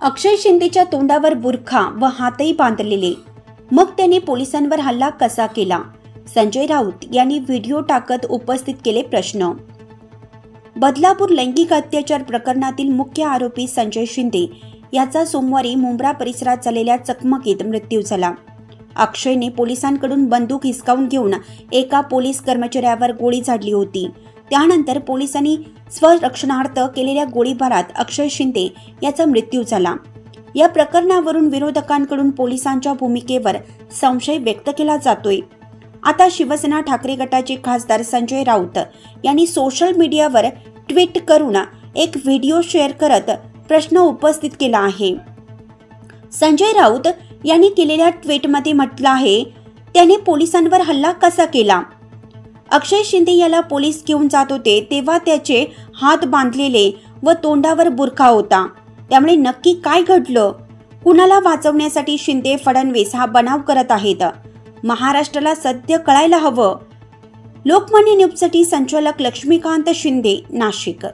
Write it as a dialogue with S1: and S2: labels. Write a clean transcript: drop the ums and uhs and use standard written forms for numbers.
S1: अक्षय शिंदेच्या तोंडावर बुरखा व हातही बांधलेले, मग त्याने पोलिसांवर हल्ला कसा केला? संजय राऊत यांनी व्हिडिओ टाकत उपस्थित केले प्रश्न। बदलापूर लैंगिक अत्याचार प्रकरणातील मुख्य आरोपी संजय शिंदे याचा सोमवारी मुंब्रा परिसरात झालेल्या चकमकीत मृत्यू झाला। अक्षयने पोलिसांकडून बंदूक हिसकावून घेऊन एका पोलीस कर्मचाऱ्यावर गोळी झाडली होती। त्यानंतर पोलिसांनी स्वरक्षणार्थ केलेल्या गोळीबारात अक्षय शिंदे याचा मृत्यू झाला। या प्रकरणावरून विरोधकांकडून पोलिसांच्या भूमिकेवर संशय व्यक्त केला जातोय। आता शिवसेना ठाकरे गटाचे खासदार संजय राऊत यांनी सोशल मीडियावर ट्विट करून एक व्हिडिओ शेअर करत प्रश्न उपस्थित केला आहे। संजय राऊत यांनी केलेल्या ट्विटमध्ये म्हटलं आहे, त्याने पोलिसांवर हल्ला कसा केला? अक्षय शिंदे याला पोलीस घेऊन जात होते तेव्हा त्याचे हात बांधलेले व तोंडावर बुरखा होता। त्यामुळे नक्की काय घडलं? कुणाला वाचवण्यासाठी शिंदे फडणवीस हा बनाव करत आहेत? महाराष्ट्राला सत्य कळायला हवं। लोकमान्य न्यूजसाठी संचालक लक्ष्मीकांत शिंदे, नाशिक।